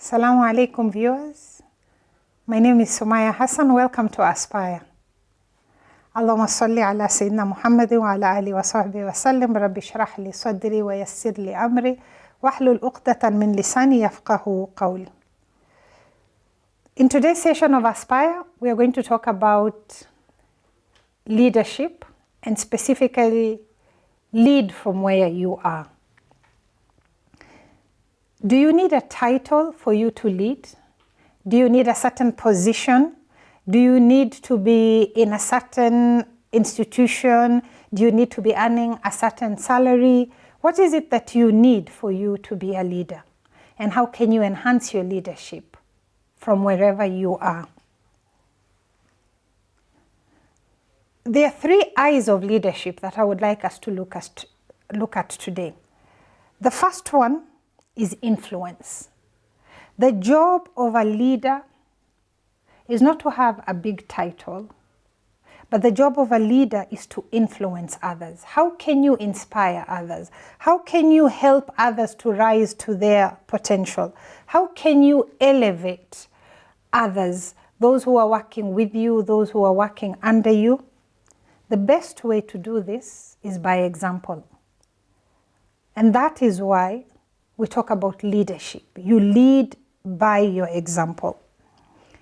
Assalamu alaikum viewers. My name is Sumaya Hassan. Welcome to Aspire. Allahumma salli ala Sayyidina Muhammadin wa ala alihi wa sahbihi wa sallim. Rabbi shrah li sadri wa yassir li amri wahlul uqdatan min lisani yafqahu qawli. In today's session of Aspire, we are going to talk about leadership and specifically lead from where you are. Do you need a title for you to lead? Do you need a certain position? Do you need to be in a certain institution? Do you need to be earning a certain salary? What is it that you need for you to be a leader? And how can you enhance your leadership from wherever you are? There are three I's of leadership that I would like us to look at today. The first one is influence. The job of a leader is not to have a big title, but the job of a leader is to influence others. How can you inspire others? How can you help others to rise to their potential? How can you elevate others, those who are working with you, those who are working under you? The best way to do this is by example. And that is why we talk about leadership. You lead by your example.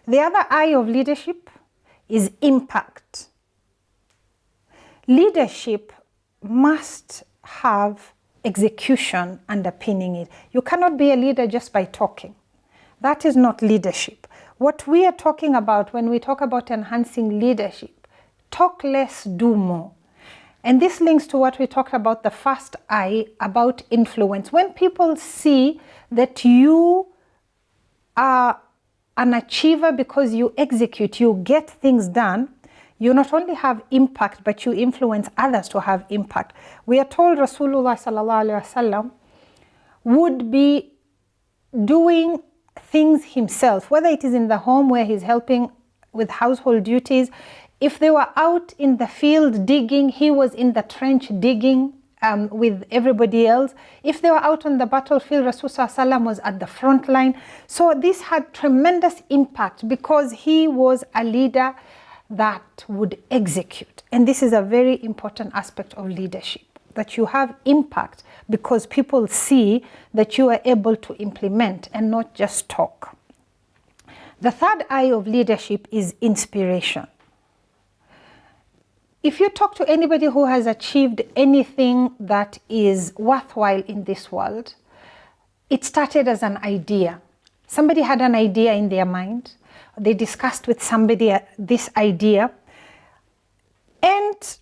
The other I of leadership is impact. Leadership must have execution underpinning it. You cannot be a leader just by talking. That is not leadership. What we are talking about when we talk about enhancing leadership, talk less, do more. And this links to what we talked about, the first I, about influence. When people see that you are an achiever because you execute, you get things done, you not only have impact, but you influence others to have impact. We are told Rasulullah sallallahu alaihi wasallam would be doing things himself, whether it is in the home where he's helping with household duties. If they were out in the field digging, he was in the trench digging with everybody else. If they were out on the battlefield, Rasulullah was at the front line. So this had tremendous impact because he was a leader that would execute. And this is a very important aspect of leadership, that you have impact because people see that you are able to implement and not just talk. The third I of leadership is inspiration. If you talk to anybody who has achieved anything that is worthwhile in this world, it started as an idea. Somebody had an idea in their mind. They discussed with somebody this idea. And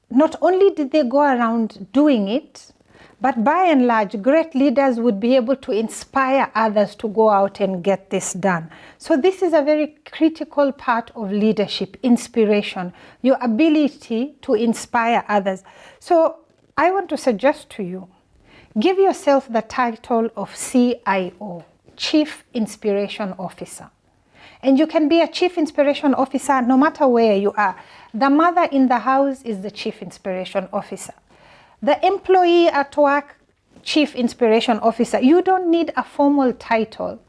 not only did they go around doing it, but by and large, great leaders would be able to inspire others to go out and get this done. So this is a very critical part of leadership, inspiration, your ability to inspire others. So I want to suggest to you, give yourself the title of CIO, Chief Inspiration Officer. And you can be a Chief Inspiration Officer no matter where you are. The mother in the house is the Chief Inspiration Officer. The employee at work, Chief Inspiration Officer. You don't need a formal title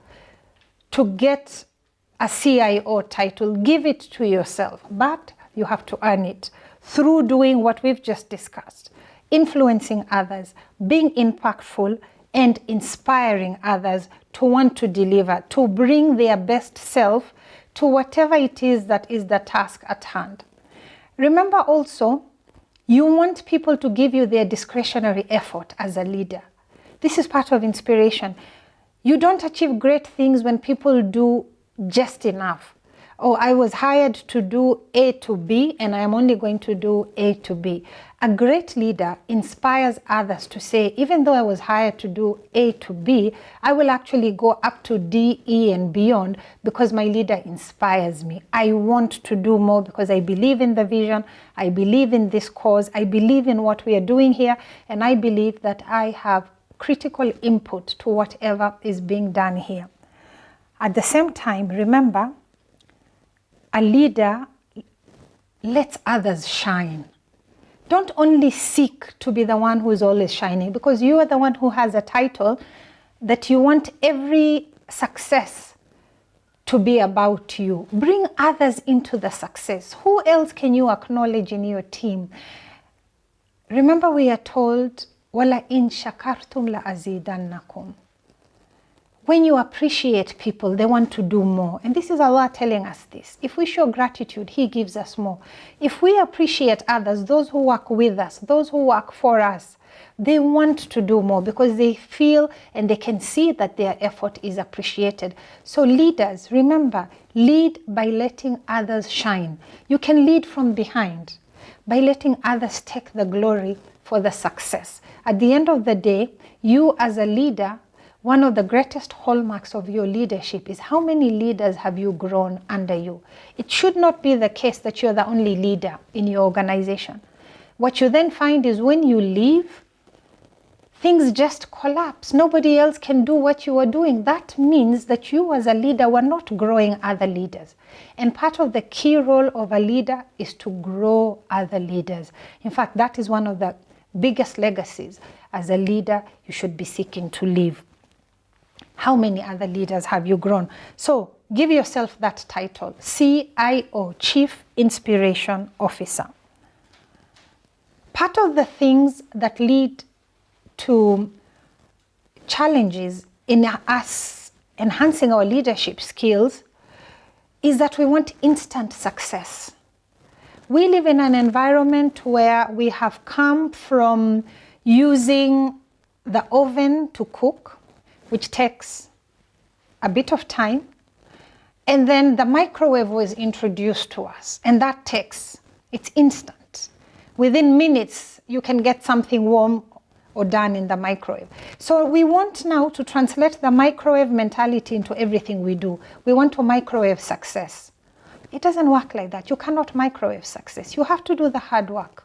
to get a CIO title. Give it to yourself, but you have to earn it through doing what we've just discussed. Influencing others, being impactful, and inspiring others to want to deliver, to bring their best self to whatever it is that is the task at hand. Remember also, you want people to give you their discretionary effort as a leader. This is part of inspiration. You don't achieve great things when people do just enough. Oh, I was hired to do A to B and I am only going to do A to B. A great leader inspires others to say, even though I was hired to do A to B, I will actually go up to D, E, and beyond because my leader inspires me. I want to do more because I believe in the vision, I believe in this cause, I believe in what we are doing here, and I believe that I have critical input to whatever is being done here. At the same time, remember, a leader lets others shine. Don't only seek to be the one who is always shining, because you are the one who has a title that you want every success to be about you. Bring others into the success. Who else can you acknowledge in your team? Remember, we are told, "Wala in shakartum la azidannakum." When you appreciate people, they want to do more. And this is Allah telling us this. If we show gratitude, He gives us more. If we appreciate others, those who work with us, those who work for us, they want to do more because they feel and they can see that their effort is appreciated. So leaders, remember, lead by letting others shine. You can lead from behind by letting others take the glory for the success. At the end of the day, you as a leader, one of the greatest hallmarks of your leadership is how many leaders have you grown under you. It should not be the case that you're the only leader in your organization. What you then find is when you leave, things just collapse. Nobody else can do what you are doing. That means that you as a leader were not growing other leaders. And part of the key role of a leader is to grow other leaders. In fact, that is one of the biggest legacies. As a leader, you should be seeking to leave. How many other leaders have you grown? So give yourself that title, CIO, Chief Inspiration Officer. Part of the things that lead to challenges in us enhancing our leadership skills is that we want instant success. We live in an environment where we have come from using the oven to cook, which takes a bit of time, and then the microwave was introduced to us, and that it's instant. Within minutes, you can get something warm or done in the microwave. So we want now to translate the microwave mentality into everything we do. We want to microwave success. It doesn't work like that. You cannot microwave success. You have to do the hard work.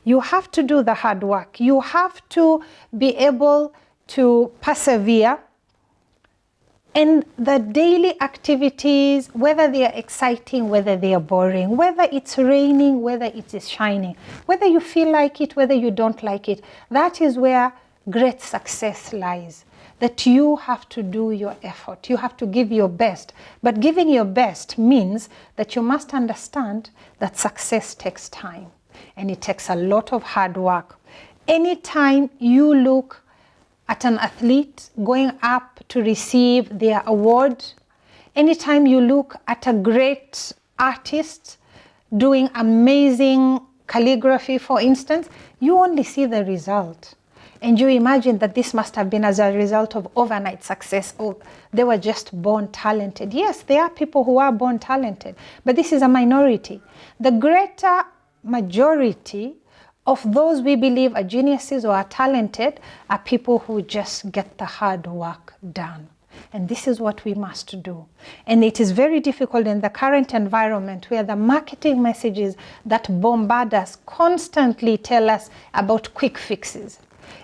You have to do the hard work. You have to be able to persevere. And the daily activities, whether they are exciting, whether they are boring, whether it's raining, whether it is shining, whether you feel like it, whether you don't like it, that is where great success lies. That you have to do your effort. You have to give your best. But giving your best means that you must understand that success takes time. And it takes a lot of hard work. Anytime you look at an athlete going up to receive their award, anytime you look at a great artist doing amazing calligraphy, for instance, you only see the result. And you imagine that this must have been as a result of overnight success, or they were just born talented. Yes, there are people who are born talented, but this is a minority. The greater majority of those we believe are geniuses or are talented are people who just get the hard work done. And this is what we must do. And it is very difficult in the current environment where the marketing messages that bombard us constantly tell us about quick fixes.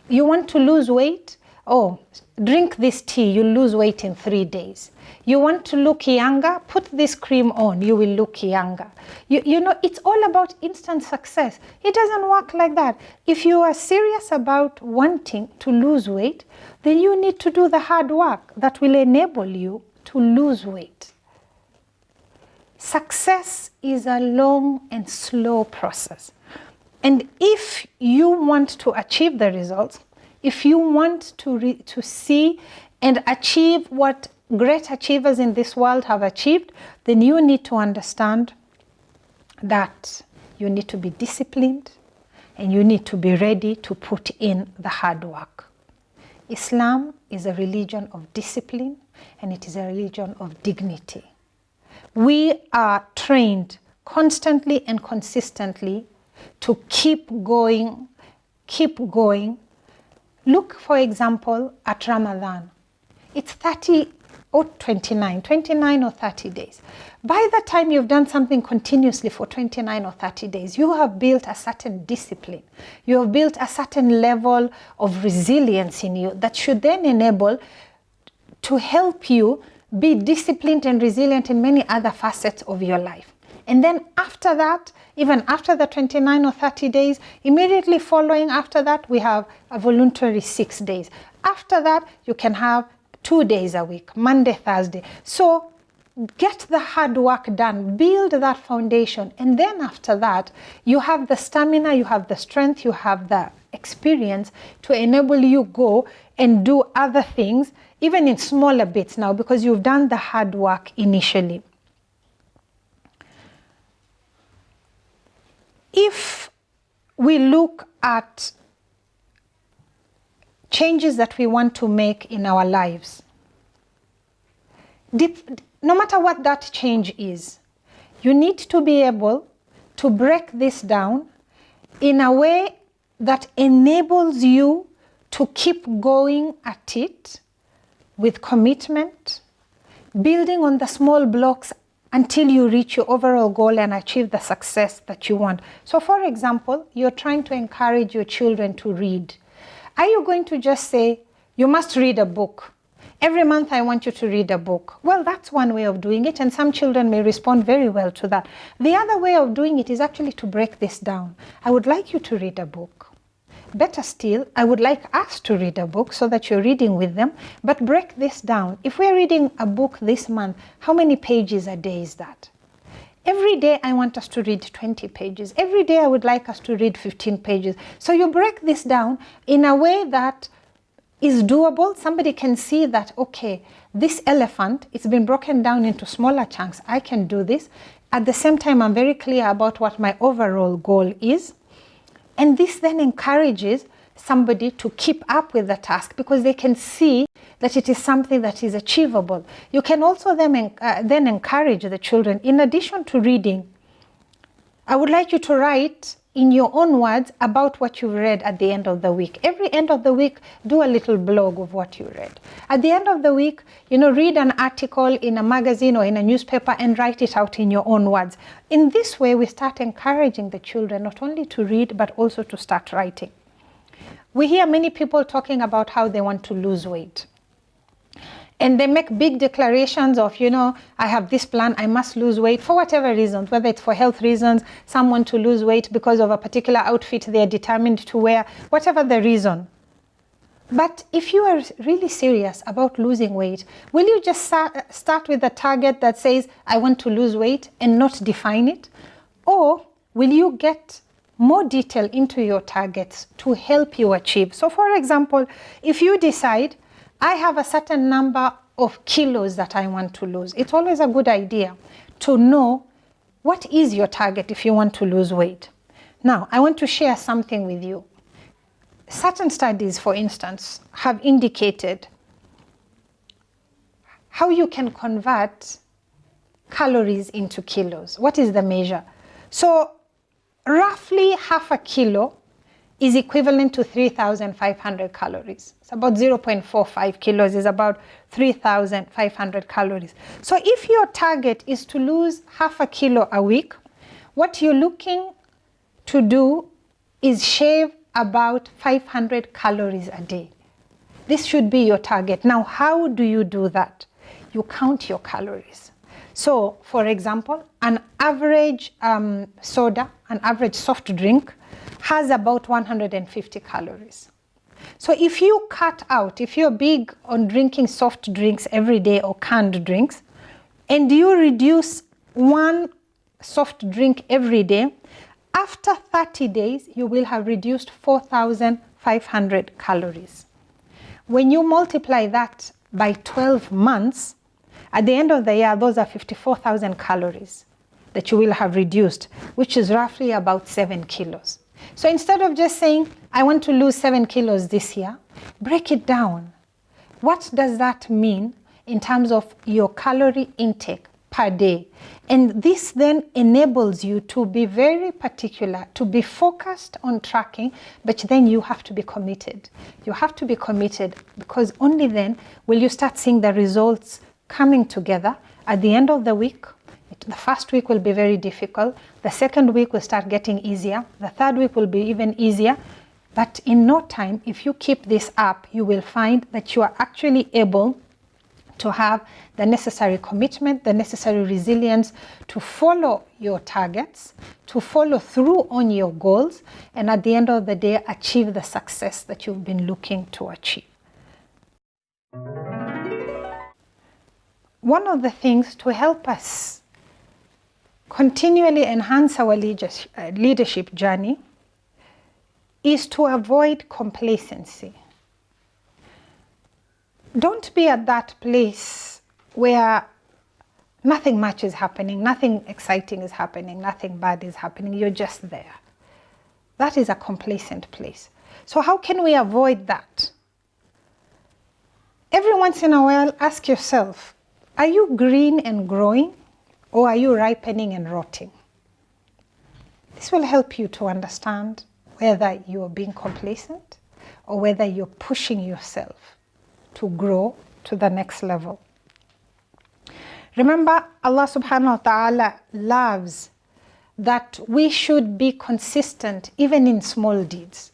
You want to lose weight? Oh, drink this tea, you'll lose weight in 3 days. You want to look younger? Put this cream on, you will look younger. You know, it's all about instant success. It doesn't work like that. If you are serious about wanting to lose weight, then you need to do the hard work that will enable you to lose weight. Success is a long and slow process. And if you want to achieve the results, if you want to see and achieve what great achievers in this world have achieved, then you need to understand that you need to be disciplined and you need to be ready to put in the hard work. Islam is a religion of discipline and it is a religion of dignity. We are trained constantly and consistently to keep going. Look, for example, at Ramadan. It's 30 or 29 or 30 days. By the time you've done something continuously for 29 or 30 days, you have built a certain discipline. You have built a certain level of resilience in you that should then enable to help you be disciplined and resilient in many other facets of your life. And then after that, even after the 29 or 30 days, immediately following after that, we have a voluntary 6 days. After that, you can have 2 days a week, Monday, Thursday. So get the hard work done, build that foundation, and then after that, you have the stamina, you have the strength, you have the experience to enable you go and do other things, even in smaller bits now, because you've done the hard work initially. If we look at changes that we want to make in our lives, no matter what that change is, you need to be able to break this down in a way that enables you to keep going at it with commitment, building on the small blocks until you reach your overall goal and achieve the success that you want. So for example, you're trying to encourage your children to read. Are you going to just say, you must read a book? Every month I want you to read a book. Well, that's one way of doing it, and some children may respond very well to that. The other way of doing it is actually to break this down. I would like you to read a book. Better still, I would like us to read a book so that you're reading with them, but break this down. If we're reading a book this month, how many pages a day is that? Every day I want us to read 20 pages. Every day I would like us to read 15 pages. So you break this down in a way that is doable. Somebody can see that, okay, this elephant, it's been broken down into smaller chunks. I can do this. At the same time, I'm very clear about what my overall goal is. And this then encourages somebody to keep up with the task because they can see that it is something that is achievable. You can also then encourage the children, in addition to reading, I would like you to write in your own words about what you read at the end of the week. Every end of the week, do a little blog of what you read. At the end of the week, read an article in a magazine or in a newspaper and write it out in your own words. In this way, we start encouraging the children not only to read, but also to start writing. We hear many people talking about how they want to lose weight. And they make big declarations of, I have this plan, I must lose weight for whatever reasons, whether it's for health reasons, some want to lose weight because of a particular outfit they are determined to wear, whatever the reason. But if you are really serious about losing weight, will you just start with a target that says, I want to lose weight and not define it? Or will you get more detail into your targets to help you achieve? So for example, if you decide, I have a certain number of kilos that I want to lose, it's always a good idea to know what is your target if you want to lose weight. Now, I want to share something with you. Certain studies, for instance, have indicated how you can convert calories into kilos. What is the measure? So roughly half a kilo is equivalent to 3,500 calories. It's about 0.45 kilos is about 3,500 calories. So if your target is to lose half a kilo a week, what you're looking to do is shave about 500 calories a day. This should be your target. Now, how do you do that? You count your calories. So, for example, an average soda, an average soft drink, has about 150 calories. So if you cut out, if you're big on drinking soft drinks every day or canned drinks, and you reduce one soft drink every day, after 30 days, you will have reduced 4,500 calories. When you multiply that by 12 months, at the end of the year, those are 54,000 calories that you will have reduced, which is roughly about 7 kilos. So instead of just saying, I want to lose 7 kilos this year, break it down. What does that mean in terms of your calorie intake per day? And this then enables you to be very particular, to be focused on tracking, but then you have to be committed. You have to be committed because only then will you start seeing the results coming together at the end of the week. The first week will be very difficult. The second week will start getting easier. The third week will be even easier. But in no time, if you keep this up, you will find that you are actually able to have the necessary commitment, the necessary resilience to follow your targets, to follow through on your goals, and at the end of the day, achieve the success that you've been looking to achieve. one of the things to help us continually enhance our leadership journey is to avoid complacency. Don't be at that place where nothing much is happening, nothing exciting is happening, nothing bad is happening, you're just there. That is a complacent place. So how can we avoid that? Every once in a while, ask yourself, are you green and growing, or are you ripening and rotting? This will help you to understand whether you're being complacent or whether you're pushing yourself to grow to the next level. Remember, Allah subhanahu wa ta'ala loves that we should be consistent even in small deeds.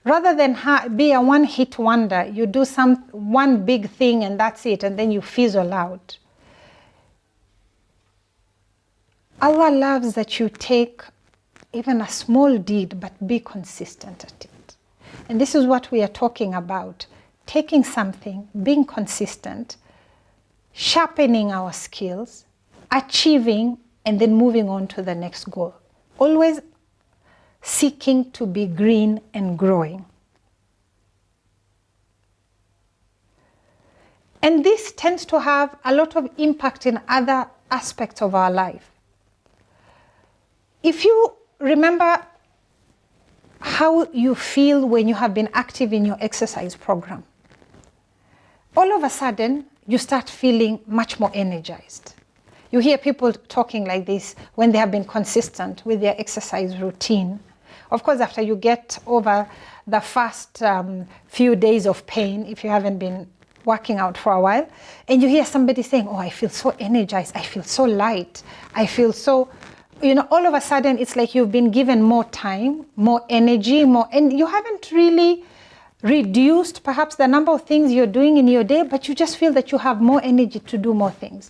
Rather than be a one-hit wonder, you do one big thing and that's it, and then you fizzle out. Allah loves that you take even a small deed, but be consistent at it. And this is what we are talking about. Taking something, being consistent, sharpening our skills, achieving, and then moving on to the next goal. Always seeking to be green and growing. And this tends to have a lot of impact in other aspects of our life. If you remember how you feel when you have been active in your exercise program, all of a sudden you start feeling much more energized. You hear people talking like this when they have been consistent with their exercise routine. Of course, after you get over the first few days of pain, if you haven't been working out for a while, and you hear somebody saying, oh, I feel so energized, I feel so light, I feel so, all of a sudden it's like you've been given more time, more energy, and you haven't really reduced perhaps the number of things you're doing in your day, but you just feel that you have more energy to do more things.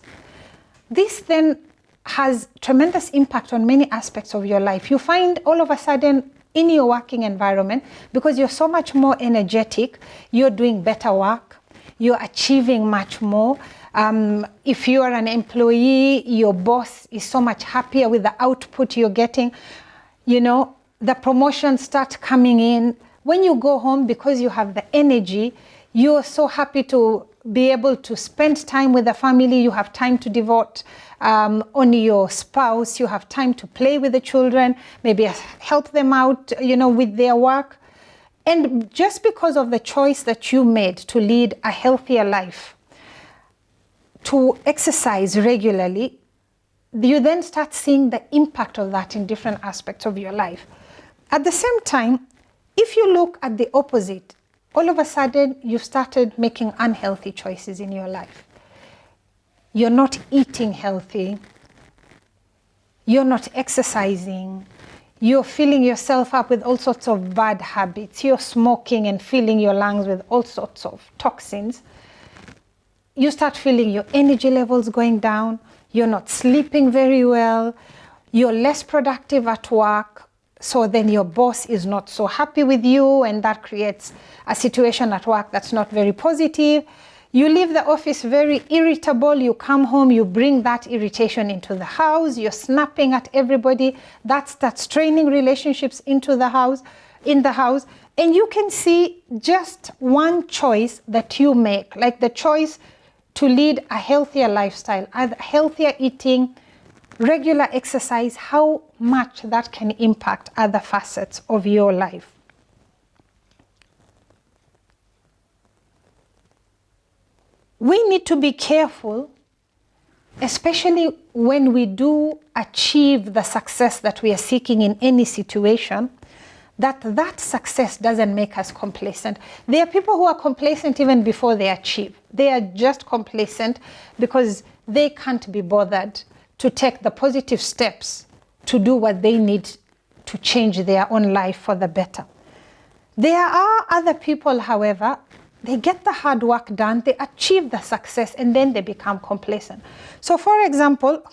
This then has tremendous impact on many aspects of your life. You find all of a sudden in your working environment, because you're so much more energetic, you're doing better work, you're achieving much more. If you are an employee, your boss is so much happier with the output you're getting. The promotions start coming in. When you go home, because you have the energy, you're so happy to be able to spend time with the family. You have time to devote on your spouse. You have time to play with the children, maybe help them out, with their work. And just because of the choice that you made to lead a healthier life, to exercise regularly, you then start seeing the impact of that in different aspects of your life. At the same time, if you look at the opposite, all of a sudden you've started making unhealthy choices in your life. You're not eating healthy. You're not exercising. You're filling yourself up with all sorts of bad habits. You're smoking and filling your lungs with all sorts of toxins. You start feeling your energy levels going down. You're not sleeping very well. You're less productive at work. So then your boss is not so happy with you, and that creates a situation at work that's not very positive. You leave the office very irritable. You come home, you bring that irritation into the house. You're snapping at everybody. That starts straining relationships in the house. And you can see just one choice that you make, like the choice to lead a healthier lifestyle, healthier eating, regular exercise, how much that can impact other facets of your life. We need to be careful, especially when we do achieve the success that we are seeking in any situation, that success doesn't make us complacent. There are people who are complacent even before they achieve. They are just complacent because they can't be bothered to take the positive steps to do what they need to change their own life for the better. There are other people, however, they get the hard work done, they achieve the success, and then they become complacent. So for example,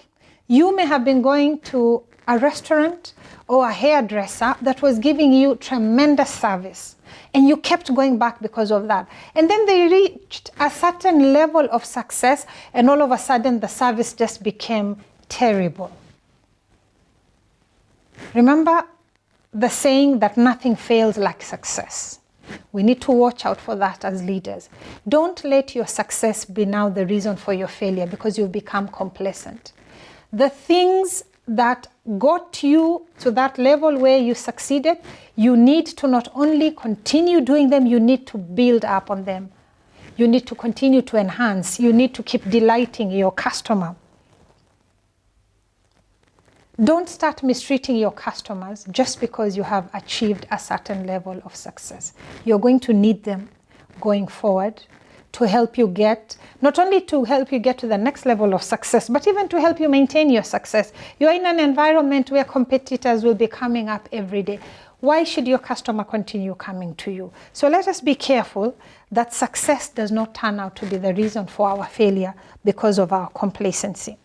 You may have been going to a restaurant or a hairdresser that was giving you tremendous service, and you kept going back because of that. And then they reached a certain level of success, and all of a sudden the service just became terrible. Remember the saying that nothing fails like success. We need to watch out for that as leaders. Don't let your success be now the reason for your failure, because you've become complacent. The things that got you to that level where you succeeded, you need to not only continue doing them, you need to build up on them. You need to continue to enhance. You need to keep delighting your customer. Don't start mistreating your customers just because you have achieved a certain level of success. You're going to need them going forward to help you get, not only to help you get to the next level of success, but even to help you maintain your success. You're in an environment where competitors will be coming up every day. Why should your customer continue coming to you? So let us be careful that success does not turn out to be the reason for our failure because of our complacency.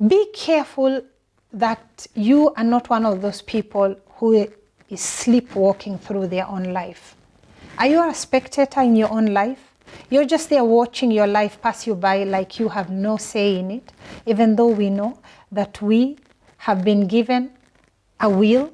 Be careful that you are not one of those people who is sleepwalking through their own life. Are you a spectator in your own life? You're just there watching your life pass you by like you have no say in it, even though we know that we have been given a will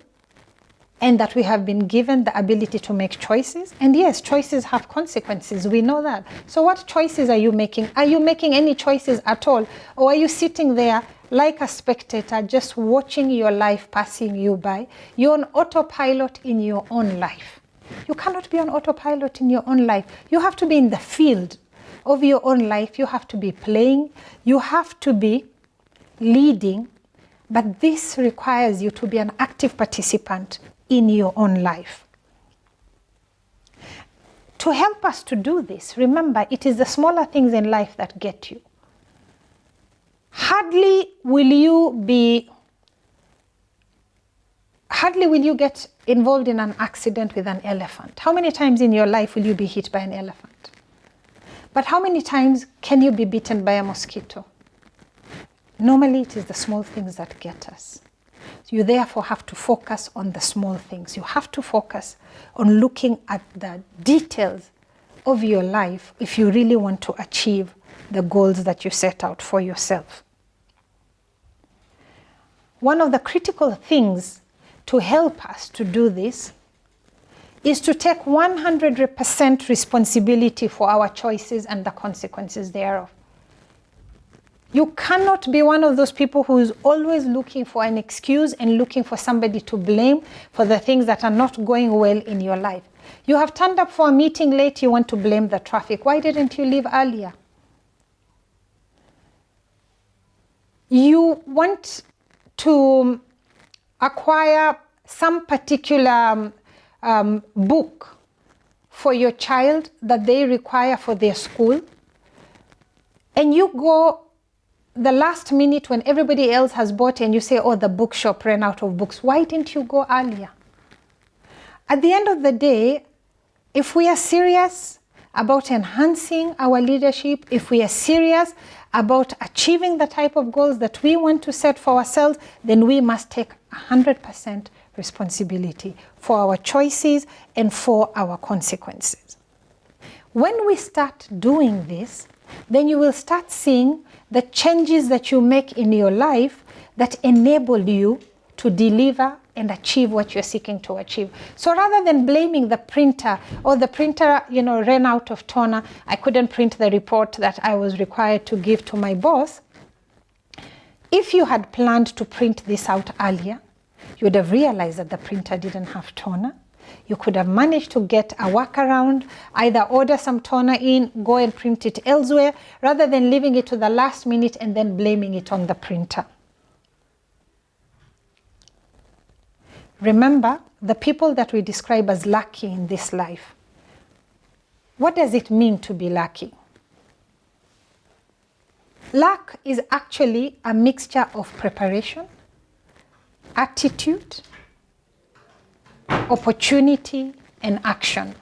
and that we have been given the ability to make choices. And yes, choices have consequences. We know that. So what choices are you making? Are you making any choices at all? Or are you sitting there like a spectator, just watching your life passing you by? You're on autopilot in your own life. You cannot be on autopilot in your own life. You have to be in the field of your own life. You have to be playing. You have to be leading. But this requires you to be an active participant in your own life. To help us to do this, remember, it is the smaller things in life that get you. Hardly will you get involved in an accident with an elephant. How many times in your life will you be hit by an elephant? But how many times can you be bitten by a mosquito? Normally it is the small things that get us. So you therefore have to focus on the small things. You have to focus on looking at the details of your life if you really want to achieve the goals that you set out for yourself. One of the critical things to help us to do this is to take 100% responsibility for our choices and the consequences thereof. You cannot be one of those people who is always looking for an excuse and looking for somebody to blame for the things that are not going well in your life. You have turned up for a meeting late, you want to blame the traffic. Why didn't you leave earlier? You want to acquire some particular book for your child that they require for their school, and you go the last minute when everybody else has bought and you say, oh, the bookshop ran out of books. Why didn't you go earlier? At the end of the day, if we are serious about enhancing our leadership, if we are serious about achieving the type of goals that we want to set for ourselves, then we must take 100% responsibility for our choices and for our consequences. When we start doing this, then you will start seeing the changes that you make in your life that enable you to deliver and achieve what you're seeking to achieve. So rather than blaming the printer, or the printer, ran out of toner, I couldn't print the report that I was required to give to my boss. If you had planned to print this out earlier, you would have realized that the printer didn't have toner. You could have managed to get a workaround, either order some toner in, go and print it elsewhere, rather than leaving it to the last minute and then blaming it on the printer. Remember, the people that we describe as lucky in this life. What does it mean to be lucky? Luck is actually a mixture of preparation, attitude, opportunity, and action.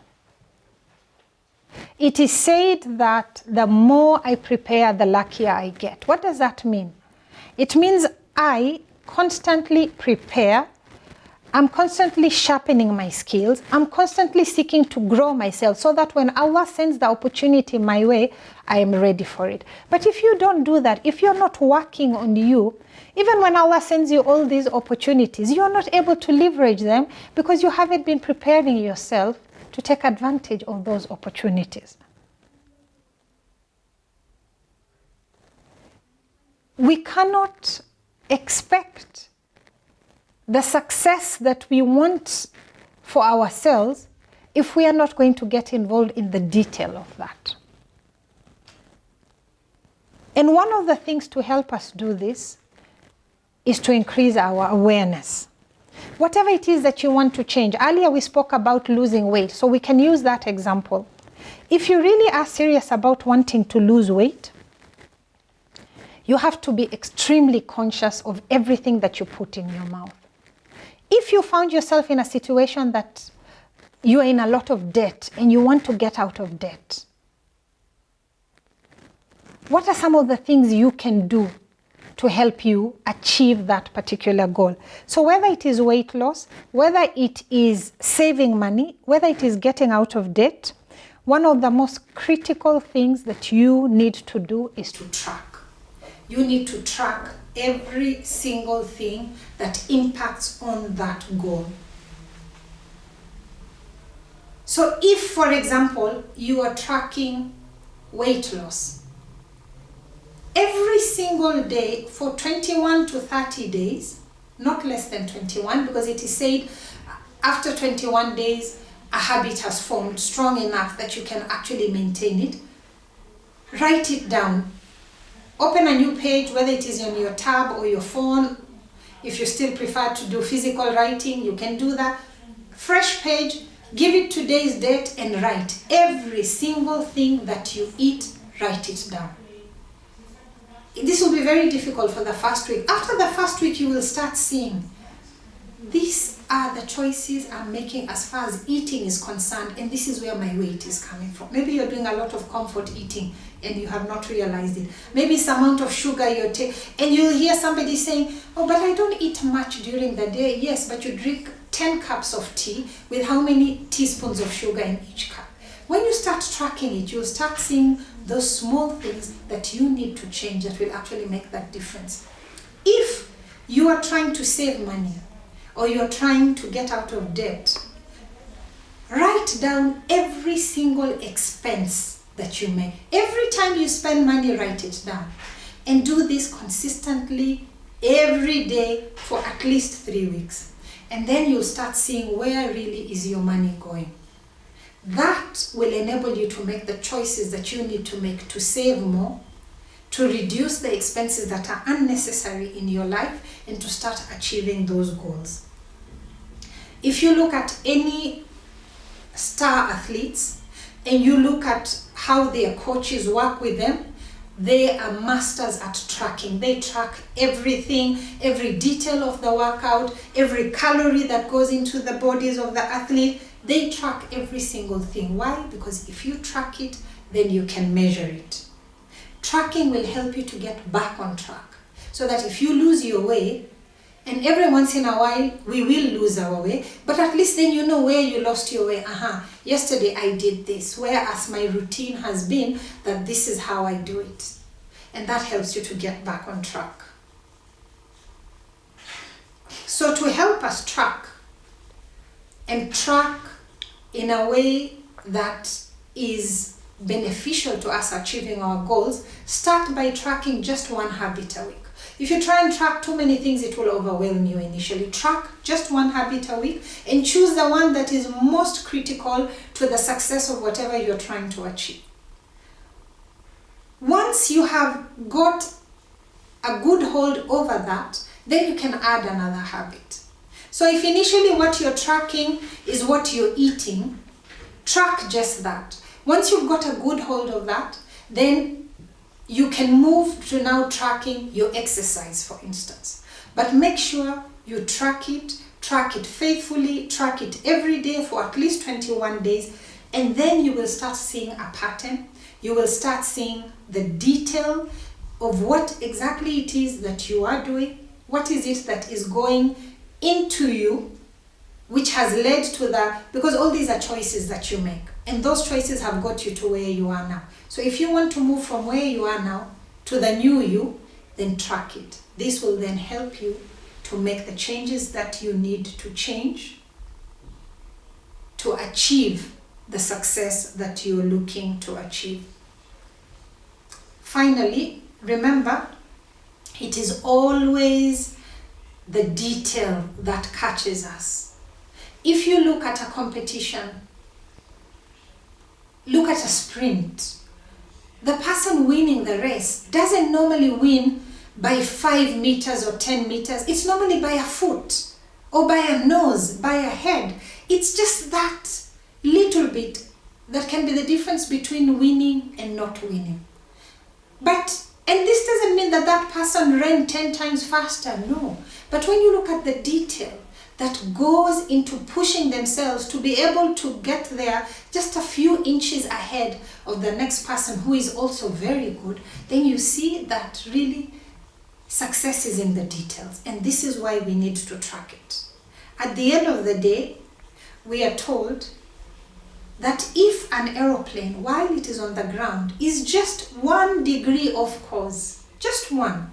it is said that the more I prepare, the luckier I get. What does that mean? It means I constantly prepare. I'm constantly sharpening my skills. I'm constantly seeking to grow myself so that when Allah sends the opportunity my way, I am ready for it. But if you don't do that, if you're not working on you, even when Allah sends you all these opportunities, you're not able to leverage them because you haven't been preparing yourself to take advantage of those opportunities. We cannot expect the success that we want for ourselves if we are not going to get involved in the detail of that. And one of the things to help us do this is to increase our awareness. Whatever it is that you want to change. Earlier we spoke about losing weight, so we can use that example. If you really are serious about wanting to lose weight, you have to be extremely conscious of everything that you put in your mouth. If you found yourself in a situation that you are in a lot of debt and you want to get out of debt, what are some of the things you can do to help you achieve that particular goal? So whether it is weight loss, whether it is saving money, whether it is getting out of debt, one of the most critical things that you need to do is to track. You need to track every single thing that impacts on that goal. So if, for example, you are tracking weight loss, every single day for 21 to 30 days, not less than 21, because it is said after 21 days, a habit has formed strong enough that you can actually maintain it. Write it down. Open a new page, whether it is on your tab or your phone. If you still prefer to do physical writing, you can do that. Fresh page, give it today's date and write. Every single thing that you eat, write it down. This will be very difficult for the first week. After the first week, you will start seeing, these are the choices I'm making as far as eating is concerned, and this is where my weight is coming from. Maybe you're doing a lot of comfort eating and you have not realized it. Maybe it's the amount of sugar you're taking, and you'll hear somebody saying, oh, but I don't eat much during the day. Yes, but you drink 10 cups of tea with how many teaspoons of sugar in each cup? When you start tracking it, you'll start seeing those small things that you need to change that will actually make that difference. If you are trying to save money, or you're trying to get out of debt, write down every single expense that you make. Every time you spend money, write it down. And do this consistently every day for at least 3 weeks. And then you'll start seeing where really is your money going. That will enable you to make the choices that you need to make to save more, to reduce the expenses that are unnecessary in your life, and to start achieving those goals. If you look at any star athletes and you look at how their coaches work with them, they are masters at tracking. They track everything, every detail of the workout, every calorie that goes into the bodies of the athlete. They track every single thing. Why? Because if you track it, then you can measure it. Tracking will help you to get back on track, so that if you lose your way, and every once in a while we will lose our way, but at least then you know where you lost your way. Yesterday I did this, whereas my routine has been that this is how I do it. And that helps you to get back on track. So to help us track, and track in a way that is beneficial to us achieving our goals, start by tracking just one habit a week. If you try and track too many things, it will overwhelm you initially. Track just one habit a week and choose the one that is most critical to the success of whatever you're trying to achieve. Once you have got a good hold over that, then you can add another habit. So if initially what you're tracking is what you're eating, track just that. Once you've got a good hold of that, then you can move to now tracking your exercise, for instance. But make sure you track it faithfully, track it every day for at least 21 days, And then you will start seeing a pattern. You will start seeing the detail of what exactly it is that you are doing. What is it that is going into you, which has led to that, because all these are choices that you make. And those choices have got you to where you are now. So if you want to move from where you are now to the new you, then track it. This will then help you to make the changes that you need to change to achieve the success that you're looking to achieve. Finally, remember, it is always the detail that catches us. If you look at a competition, look at a sprint, the person winning the race doesn't normally win by 5 meters or 10 meters. It's normally by a foot or by a nose, by a head. It's just that little bit that can be the difference between winning and not winning. And this doesn't mean that that person ran 10 times faster, no. But when you look at the detail that goes into pushing themselves to be able to get there just a few inches ahead of the next person who is also very good, then you see that really success is in the details. And this is why we need to track it. At the end of the day, we are told that if an aeroplane, while it is on the ground, is just 1 degree off course, just one,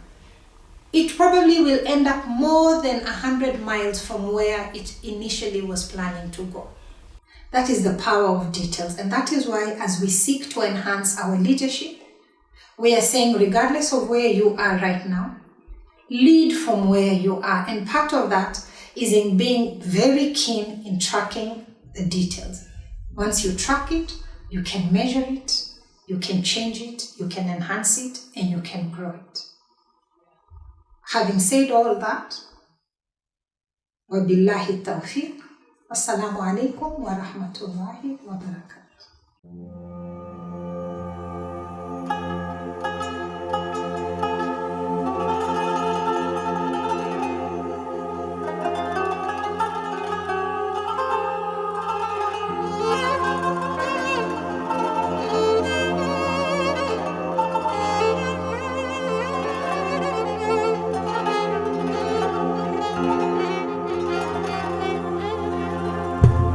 it probably will end up more than 100 miles from where it initially was planning to go. That is the power of details. And that is why, as we seek to enhance our leadership, we are saying, regardless of where you are right now, lead from where you are. And part of that is in being very keen in tracking the details. Once you track it, you can measure it, you can change it, you can enhance it, and you can grow it. Having said all that, wabillahi tawfiq, assalamu alaikum wa rahmatullahi wa barakatuh.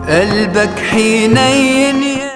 قلبك حنين